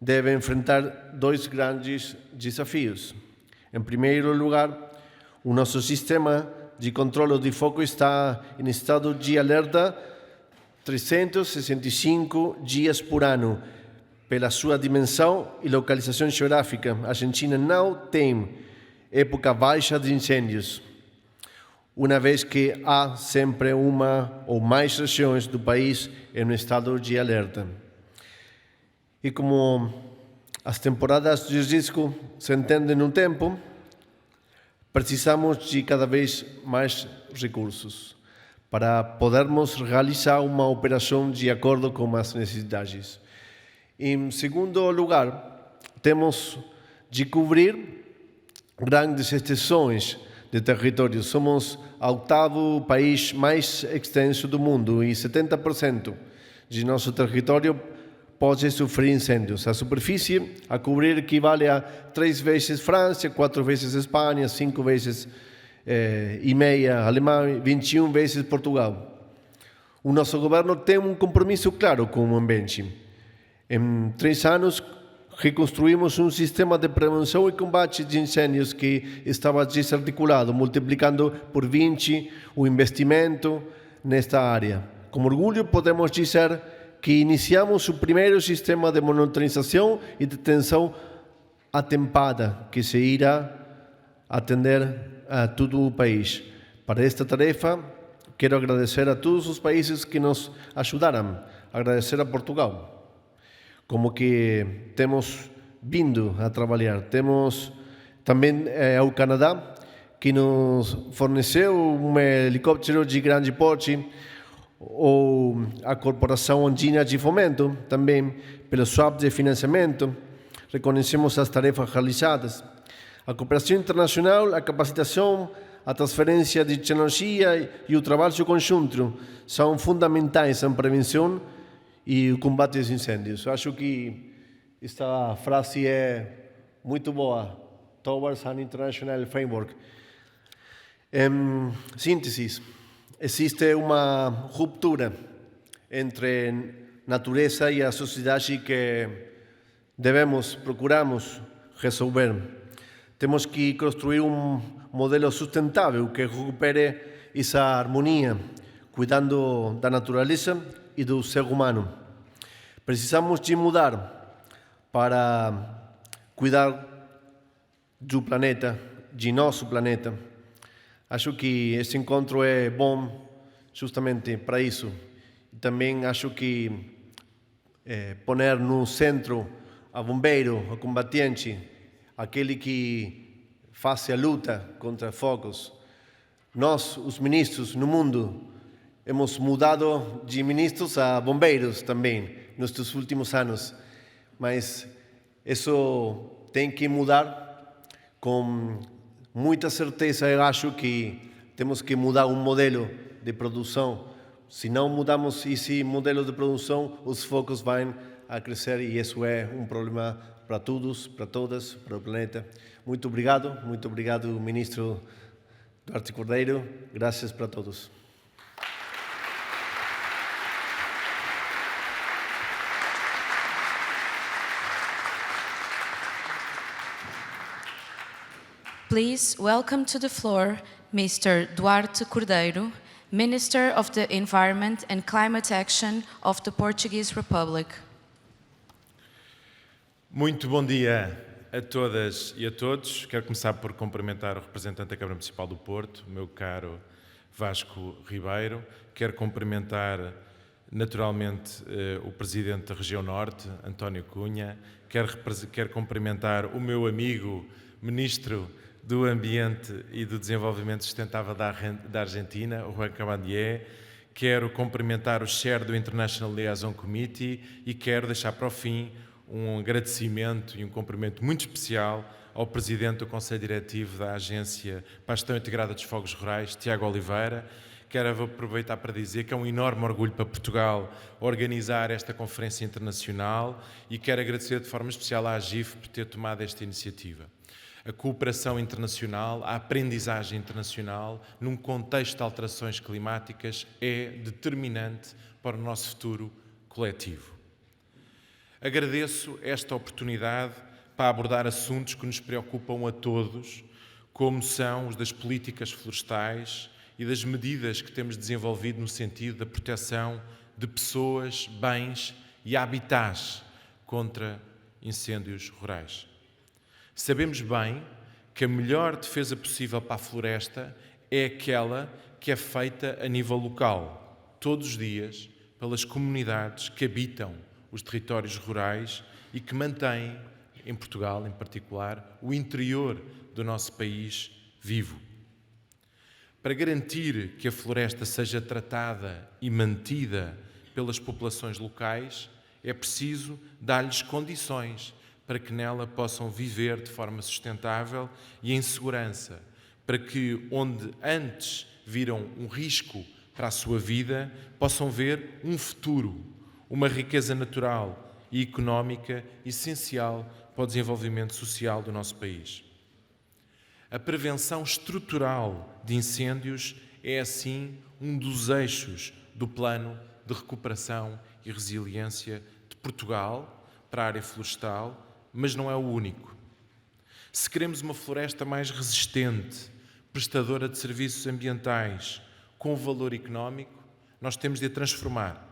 deve enfrentar dois grandes desafios. Em primeiro lugar, o nosso sistema de controle de fogo está em estado de alerta 365 dias por ano. Pela sua dimensão e localização geográfica, a Argentina não tem época baixa de incêndios, uma vez que há sempre uma ou mais regiões do país em estado de alerta. E como as temporadas de risco se entendem no tempo, precisamos de cada vez mais recursos para podermos realizar uma operação de acordo com as necessidades. Em segundo lugar, temos de cobrir grandes extensões de território. Somos o oitavo país mais extenso do mundo e 70% de nosso território pode sofrer incêndios. A superfície a cobrir equivale a 3 vezes França, 4 vezes Espanha, 5 vezes e meia Alemanha, 21 vezes Portugal. O nosso governo tem um compromisso claro com o ambiente. Em 3 anos, reconstruímos um sistema de prevenção e combate de incêndios que estava desarticulado, multiplicando por 20 o investimento nesta área. Com orgulho podemos dizer que iniciamos o primeiro sistema de monitorização e detenção atempada que se irá atender a todo o país. Para esta tarefa, quero agradecer a todos os países que nos ajudaram, agradecer a Portugal, como que temos vindo a trabalhar. Temos também ao Canadá, que nos forneceu um helicóptero de grande porte, ou a Corporação Andina de Fomento, também pelo swap de financiamento. Reconhecemos as tarefas realizadas. A cooperação internacional, a capacitação, a transferência de tecnologia e o trabalho conjunto são fundamentais na prevenção e o combate aos incêndios. Acho que esta frase é muito boa. Towards an International Framework. Em síntese, existe uma ruptura entre natureza e a sociedade que procuramos resolver. Temos que construir um modelo sustentável que recupere essa harmonia, cuidando da natureza e do ser humano. Precisamos de mudar para cuidar do planeta, de nosso planeta. Acho que esse encontro é bom justamente para isso. Também acho que poner no centro a bombeiro, a combatente, aquele que faz a luta contra fogos. Nós, os ministros no mundo, hemos mudado de ministros a bombeiros também nestes últimos anos, mas isso tem que mudar com muita certeza. Eu acho que temos que mudar um modelo de produção. Se não mudarmos esse modelo de produção, os focos vão a crescer e isso é um problema para todos, para todas, para o planeta. Muito obrigado, Ministro Duarte Cordeiro. Graças para todos. Please welcome to the floor Mr. Duarte Cordeiro, Minister of the Environment and Climate Action of the Portuguese Republic. Muito bom dia a todas e a todos. Quero começar por cumprimentar o representante da Câmara Municipal do Porto, meu caro Vasco Ribeiro. Quero cumprimentar naturalmente o Presidente da Região Norte, António Cunha. Quero cumprimentar o meu amigo Ministro do Ambiente e do Desenvolvimento Sustentável da Argentina, o Juan Cabandier. Quero cumprimentar o Chair do International Liaison Committee e quero deixar para o fim um agradecimento e um cumprimento muito especial ao Presidente do Conselho Diretivo da Agência para a Gestão Integrada dos Fogos Rurais, Tiago Oliveira. Quero aproveitar para dizer que é um enorme orgulho para Portugal organizar esta conferência internacional e quero agradecer de forma especial à AGIF por ter tomado esta iniciativa. A cooperação internacional, a aprendizagem internacional, num contexto de alterações climáticas, é determinante para o nosso futuro coletivo. Agradeço esta oportunidade para abordar assuntos que nos preocupam a todos, como são os das políticas florestais e das medidas que temos desenvolvido no sentido da proteção de pessoas, bens e habitats contra incêndios rurais. Sabemos bem que a melhor defesa possível para a floresta é aquela que é feita a nível local, todos os dias, pelas comunidades que habitam os territórios rurais e que mantêm, em Portugal em particular, o interior do nosso país vivo. Para garantir que a floresta seja tratada e mantida pelas populações locais, é preciso dar-lhes condições para que nela possam viver de forma sustentável e em segurança, para que onde antes viram um risco para a sua vida, possam ver um futuro, uma riqueza natural e económica essencial para o desenvolvimento social do nosso país. A prevenção estrutural de incêndios é, assim, um dos eixos do Plano de Recuperação e Resiliência de Portugal para a área florestal, mas não é o único. Se queremos uma floresta mais resistente, prestadora de serviços ambientais, com valor económico, nós temos de a transformar.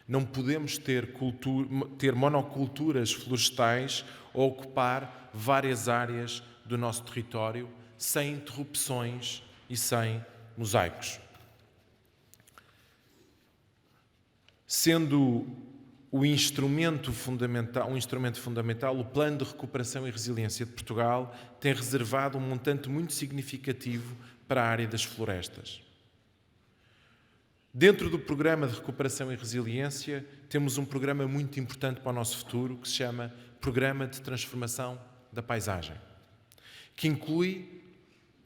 Não podemos ter monoculturas florestais ou ocupar várias áreas do nosso território sem interrupções e sem mosaicos. Sendo um instrumento fundamental, o Plano de Recuperação e Resiliência de Portugal tem reservado um montante muito significativo para a área das florestas. Dentro do Programa de Recuperação e Resiliência, temos um programa muito importante para o nosso futuro, que se chama Programa de Transformação da Paisagem, que inclui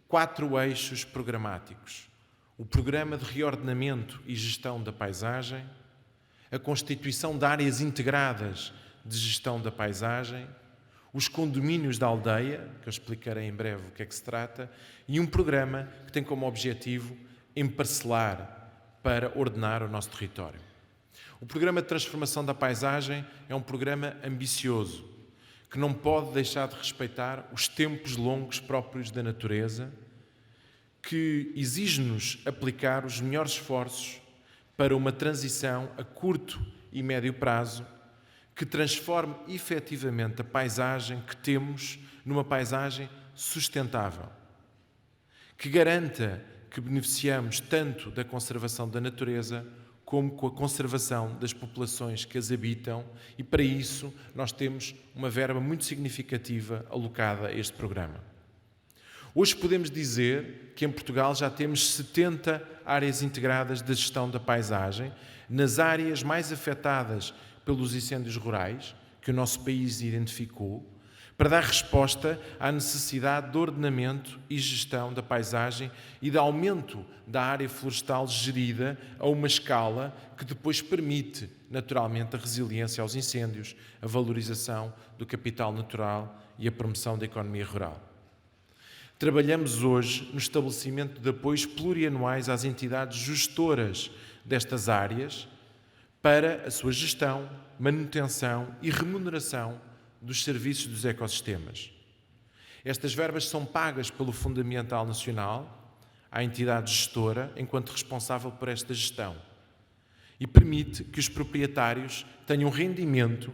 4 eixos programáticos: o Programa de Reordenamento e Gestão da Paisagem, a constituição de áreas integradas de gestão da paisagem, os condomínios da aldeia, que eu explicarei em breve o que é que se trata, e um programa que tem como objetivo emparcelar para ordenar o nosso território. O Programa de Transformação da Paisagem é um programa ambicioso, que não pode deixar de respeitar os tempos longos próprios da natureza, que exige-nos aplicar os melhores esforços para uma transição a curto e médio prazo que transforme efetivamente a paisagem que temos numa paisagem sustentável, que garanta que beneficiamos tanto da conservação da natureza como com a conservação das populações que as habitam, e para isso nós temos uma verba muito significativa alocada a este programa. Hoje podemos dizer que em Portugal já temos 70 áreas integradas de gestão da paisagem, nas áreas mais afetadas pelos incêndios rurais, que o nosso país identificou, para dar resposta à necessidade de ordenamento e gestão da paisagem e de aumento da área florestal gerida a uma escala que depois permite, naturalmente, a resiliência aos incêndios, a valorização do capital natural e a promoção da economia rural. Trabalhamos hoje no estabelecimento de apoios plurianuais às entidades gestoras destas áreas para a sua gestão, manutenção e remuneração dos serviços dos ecossistemas. Estas verbas são pagas pelo Fundo Ambiental Nacional à entidade gestora enquanto responsável por esta gestão e permite que os proprietários tenham rendimento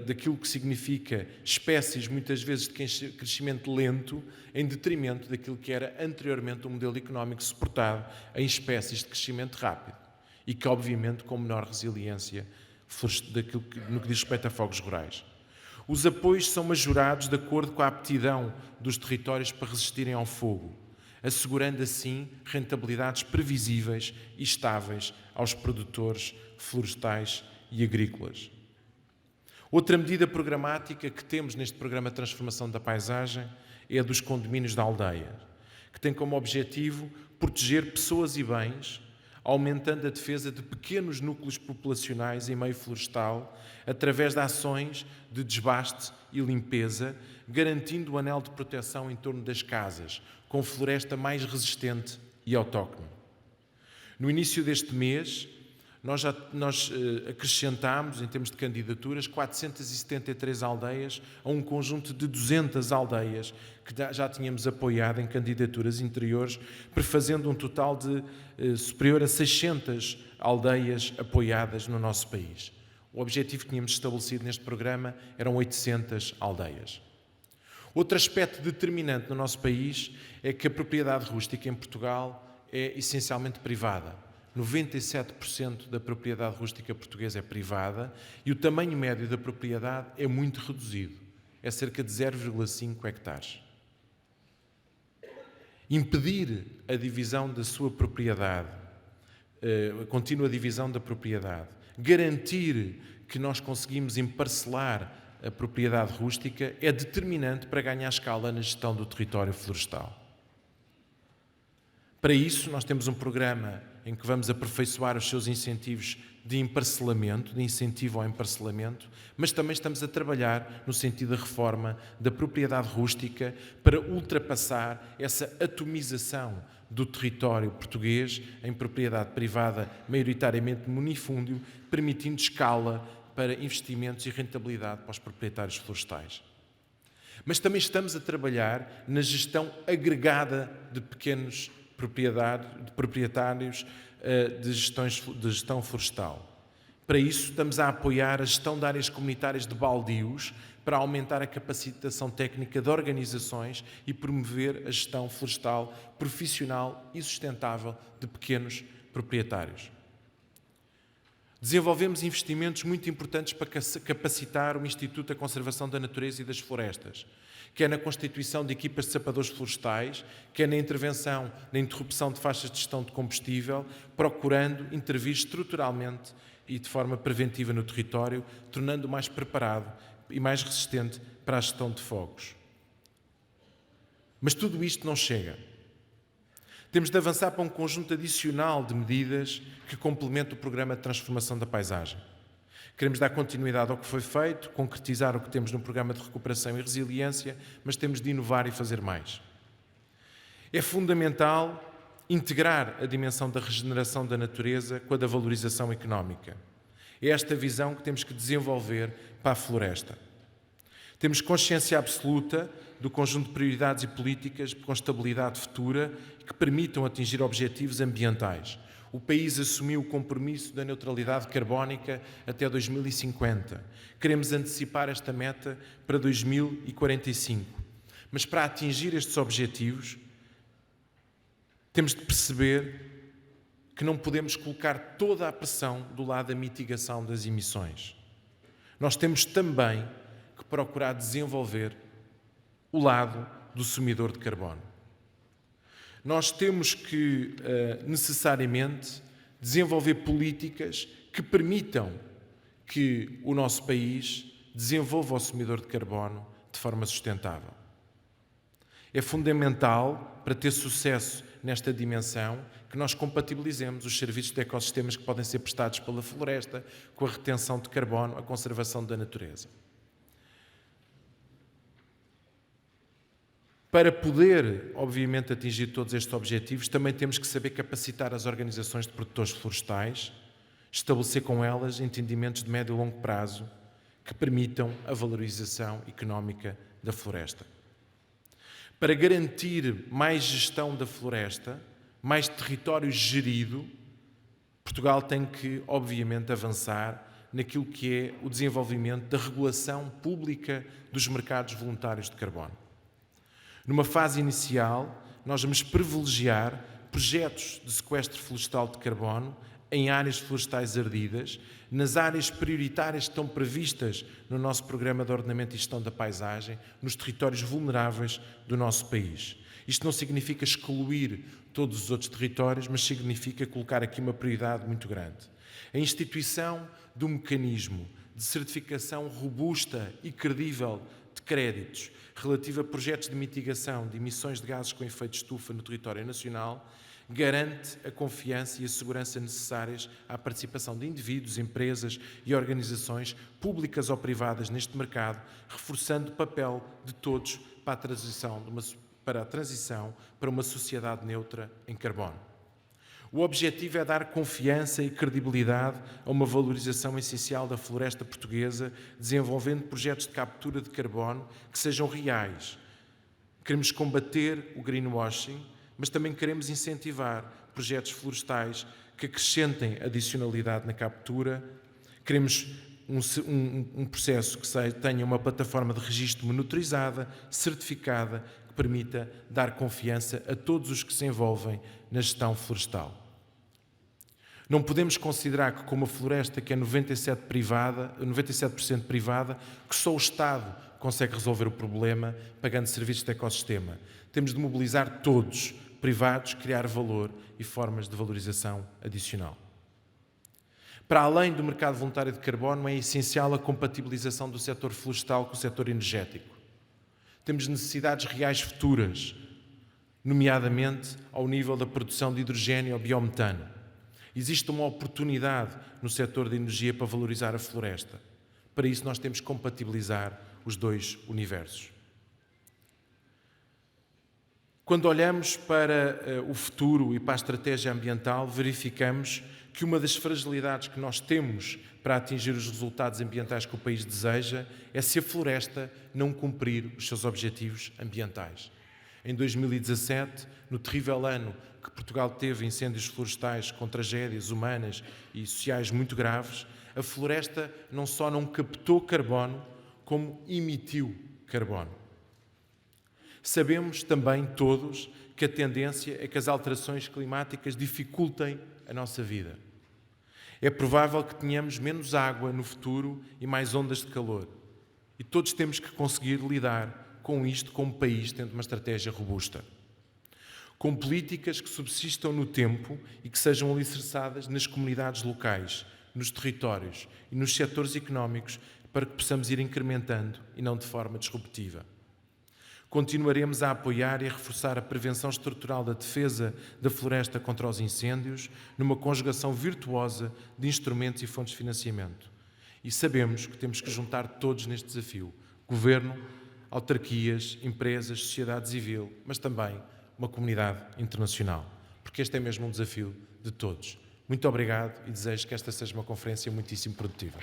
daquilo que significa espécies, muitas vezes de crescimento lento, em detrimento daquilo que era anteriormente um modelo económico suportado em espécies de crescimento rápido e que, obviamente, com menor resiliência no que diz respeito a fogos rurais. Os apoios são majorados de acordo com a aptidão dos territórios para resistirem ao fogo, assegurando assim rentabilidades previsíveis e estáveis aos produtores florestais e agrícolas. Outra medida programática que temos neste programa de transformação da paisagem é a dos condomínios da aldeia, que tem como objetivo proteger pessoas e bens, aumentando a defesa de pequenos núcleos populacionais em meio florestal, através de ações de desbaste e limpeza, garantindo o anel de proteção em torno das casas, com floresta mais resistente e autóctone. No início deste mês, nós acrescentámos, em termos de candidaturas, 473 aldeias a um conjunto de 200 aldeias que já tínhamos apoiado em candidaturas anteriores, prefazendo um total de superior a 600 aldeias apoiadas no nosso país. O objetivo que tínhamos estabelecido neste programa eram 800 aldeias. Outro aspecto determinante no nosso país é que a propriedade rústica em Portugal é essencialmente privada. 97% da propriedade rústica portuguesa é privada e o tamanho médio da propriedade é muito reduzido, é cerca de 0,5 hectares. Impedir a divisão da sua propriedade, a contínua divisão da propriedade, garantir que nós conseguimos emparcelar a propriedade rústica é determinante para ganhar escala na gestão do território florestal. Para isso, nós temos um programa em que vamos aperfeiçoar os seus incentivos de emparcelamento, de incentivo ao emparcelamento, mas também estamos a trabalhar no sentido da reforma da propriedade rústica para ultrapassar essa atomização do território português em propriedade privada, maioritariamente munifúndio, permitindo escala para investimentos e rentabilidade para os proprietários florestais. Mas também estamos a trabalhar na gestão agregada de pequenos proprietários de gestão florestal. Para isso, estamos a apoiar a gestão de áreas comunitárias de baldios para aumentar a capacitação técnica de organizações e promover a gestão florestal profissional e sustentável de pequenos proprietários. Desenvolvemos investimentos muito importantes para capacitar o Instituto da Conservação da Natureza e das Florestas, quer na constituição de equipas de sapadores florestais, quer na intervenção na interrupção de faixas de gestão de combustível, procurando intervir estruturalmente e de forma preventiva no território, tornando-o mais preparado e mais resistente para a gestão de fogos. Mas tudo isto não chega. Temos de avançar para um conjunto adicional de medidas que complementa o Programa de Transformação da Paisagem. Queremos dar continuidade ao que foi feito, concretizar o que temos no Programa de Recuperação e Resiliência, mas temos de inovar e fazer mais. É fundamental integrar a dimensão da regeneração da natureza com a da valorização económica. É esta visão que temos que desenvolver para a floresta. Temos consciência absoluta do conjunto de prioridades e políticas com estabilidade futura que permitam atingir objetivos ambientais. O país assumiu o compromisso da neutralidade carbónica até 2050. Queremos antecipar esta meta para 2045. Mas para atingir estes objetivos, temos de perceber que não podemos colocar toda a pressão do lado da mitigação das emissões. Nós temos também que procurar desenvolver o lado do sumidor de carbono. Nós temos que, necessariamente, desenvolver políticas que permitam que o nosso país desenvolva o sumidor de carbono de forma sustentável. É fundamental, para ter sucesso nesta dimensão, que nós compatibilizemos os serviços de ecossistemas que podem ser prestados pela floresta com a retenção de carbono, a conservação da natureza. Para poder, obviamente, atingir todos estes objetivos, também temos que saber capacitar as organizações de produtores florestais, estabelecer com elas entendimentos de médio e longo prazo que permitam a valorização económica da floresta. Para garantir mais gestão da floresta, mais território gerido, Portugal tem que, obviamente, avançar naquilo que é o desenvolvimento da regulação pública dos mercados voluntários de carbono. Numa fase inicial, nós vamos privilegiar projetos de sequestro florestal de carbono em áreas florestais ardidas, nas áreas prioritárias que estão previstas no nosso Programa de Ordenamento e Gestão da Paisagem, nos territórios vulneráveis do nosso país. Isto não significa excluir todos os outros territórios, mas significa colocar aqui uma prioridade muito grande. A instituição do mecanismo de certificação robusta e credível de créditos relativo a projetos de mitigação de emissões de gases com efeito de estufa no território nacional garante a confiança e a segurança necessárias à participação de indivíduos, empresas e organizações públicas ou privadas neste mercado, reforçando o papel de todos para a transição para uma sociedade neutra em carbono. O objetivo é dar confiança e credibilidade a uma valorização essencial da floresta portuguesa, desenvolvendo projetos de captura de carbono que sejam reais. Queremos combater o greenwashing, mas também queremos incentivar projetos florestais que acrescentem adicionalidade na captura. Queremos um processo que tenha uma plataforma de registro monitorizada, certificada, que permita dar confiança a todos os que se envolvem na gestão florestal. Não podemos considerar que, como a floresta que é 97% privada, que só o Estado consegue resolver o problema pagando serviços de ecossistema. Temos de mobilizar todos, privados, criar valor e formas de valorização adicional. Para além do mercado voluntário de carbono, é essencial a compatibilização do setor florestal com o setor energético. Temos necessidades reais futuras, nomeadamente ao nível da produção de hidrogênio ou biometano. Existe uma oportunidade no setor da energia para valorizar a floresta. Para isso, nós temos que compatibilizar os dois universos. Quando olhamos para o futuro e para a estratégia ambiental, verificamos que uma das fragilidades que nós temos para atingir os resultados ambientais que o país deseja é se a floresta não cumprir os seus objetivos ambientais. Em 2017, no terrível ano que Portugal teve incêndios florestais com tragédias humanas e sociais muito graves, a floresta não só não captou carbono, como emitiu carbono. Sabemos também todos que a tendência é que as alterações climáticas dificultem a nossa vida. É provável que tenhamos menos água no futuro e mais ondas de calor. E todos temos que conseguir lidar com isto como país, tendo uma estratégia robusta. Com políticas que subsistam no tempo e que sejam alicerçadas nas comunidades locais, nos territórios e nos setores económicos para que possamos ir incrementando e não de forma disruptiva. Continuaremos a apoiar e a reforçar a prevenção estrutural da defesa da floresta contra os incêndios, numa conjugação virtuosa de instrumentos e fontes de financiamento. E sabemos que temos que juntar todos neste desafio: governo, autarquias, empresas, sociedade civil, mas também uma comunidade internacional, porque este é mesmo um desafio de todos. Muito obrigado e desejo que esta seja uma conferência muitíssimo produtiva.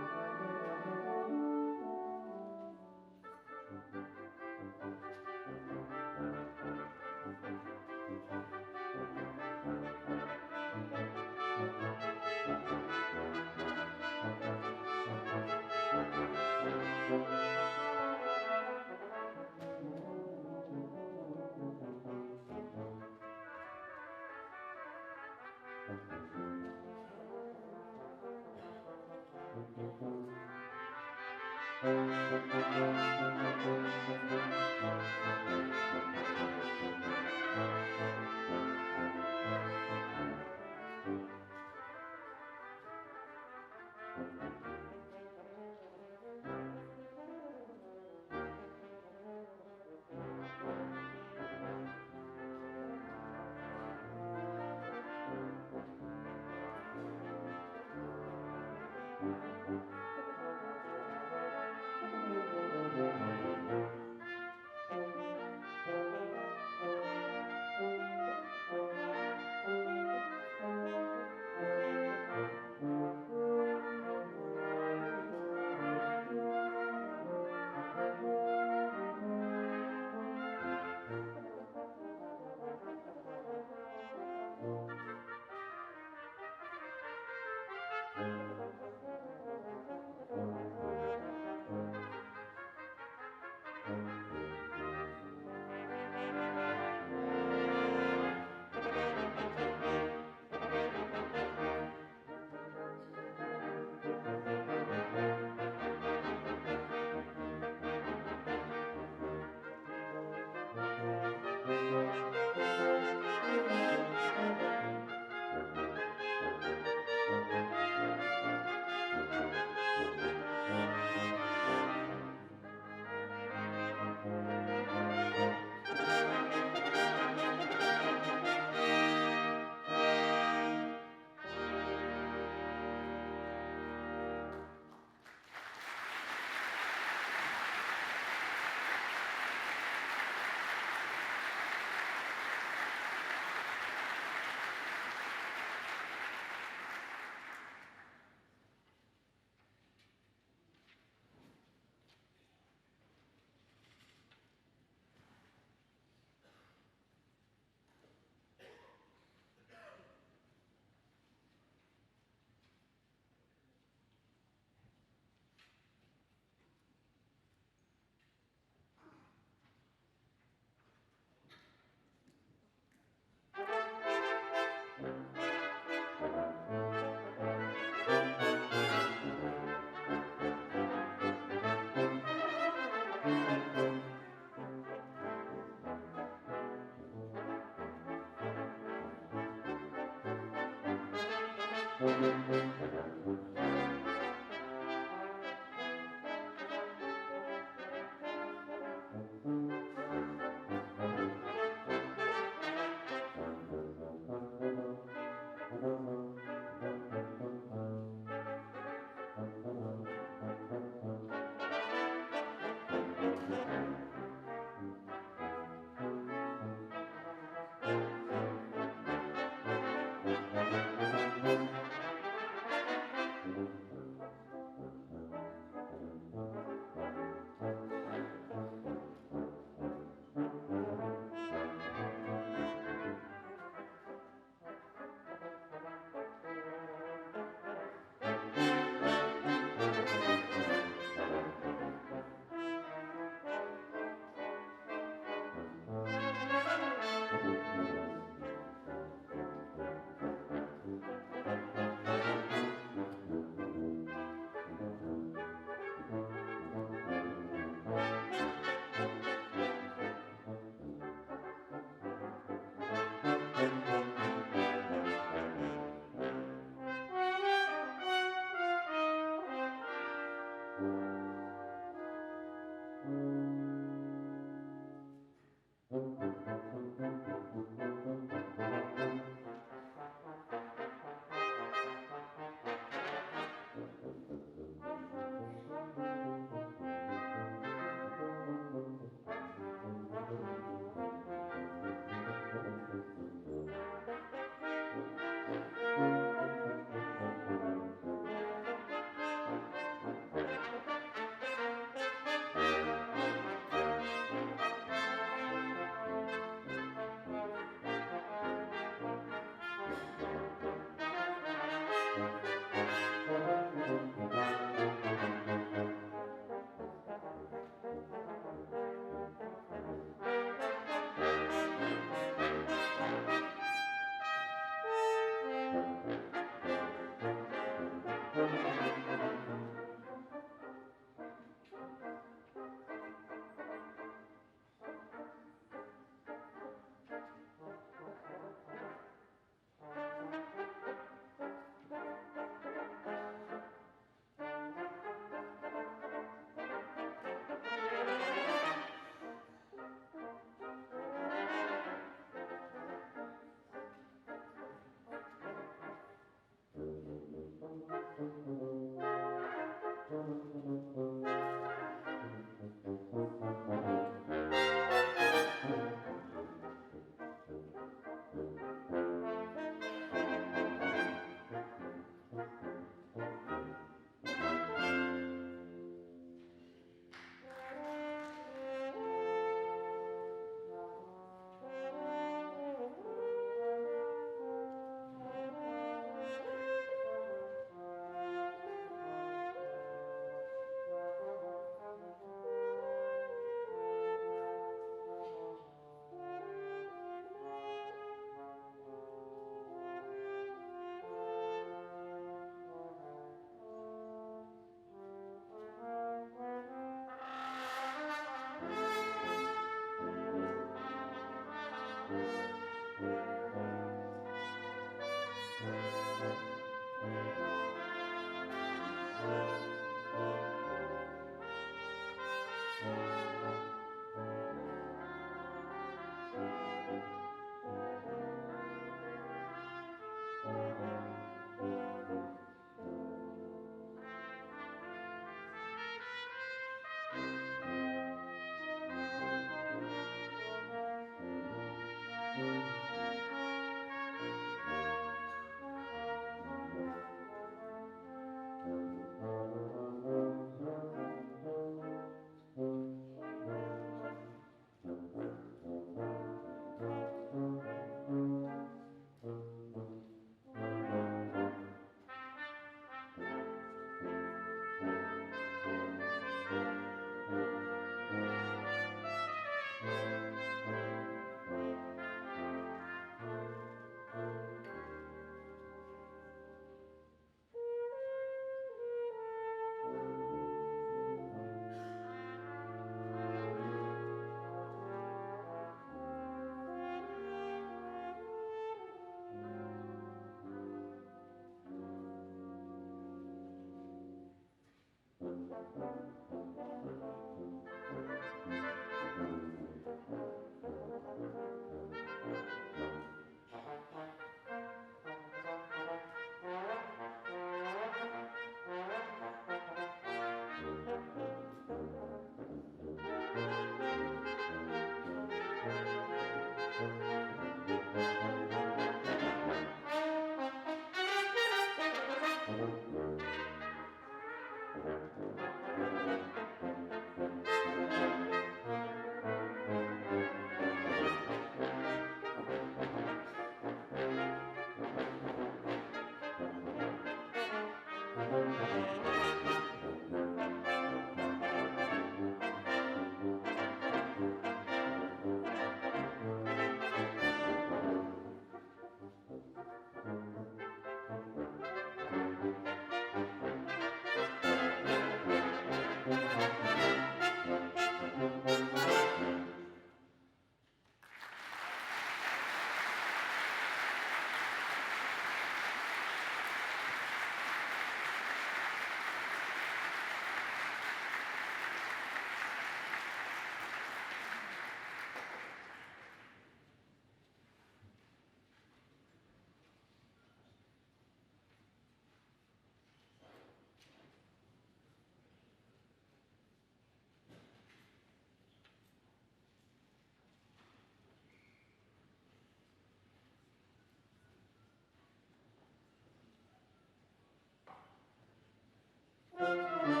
Thank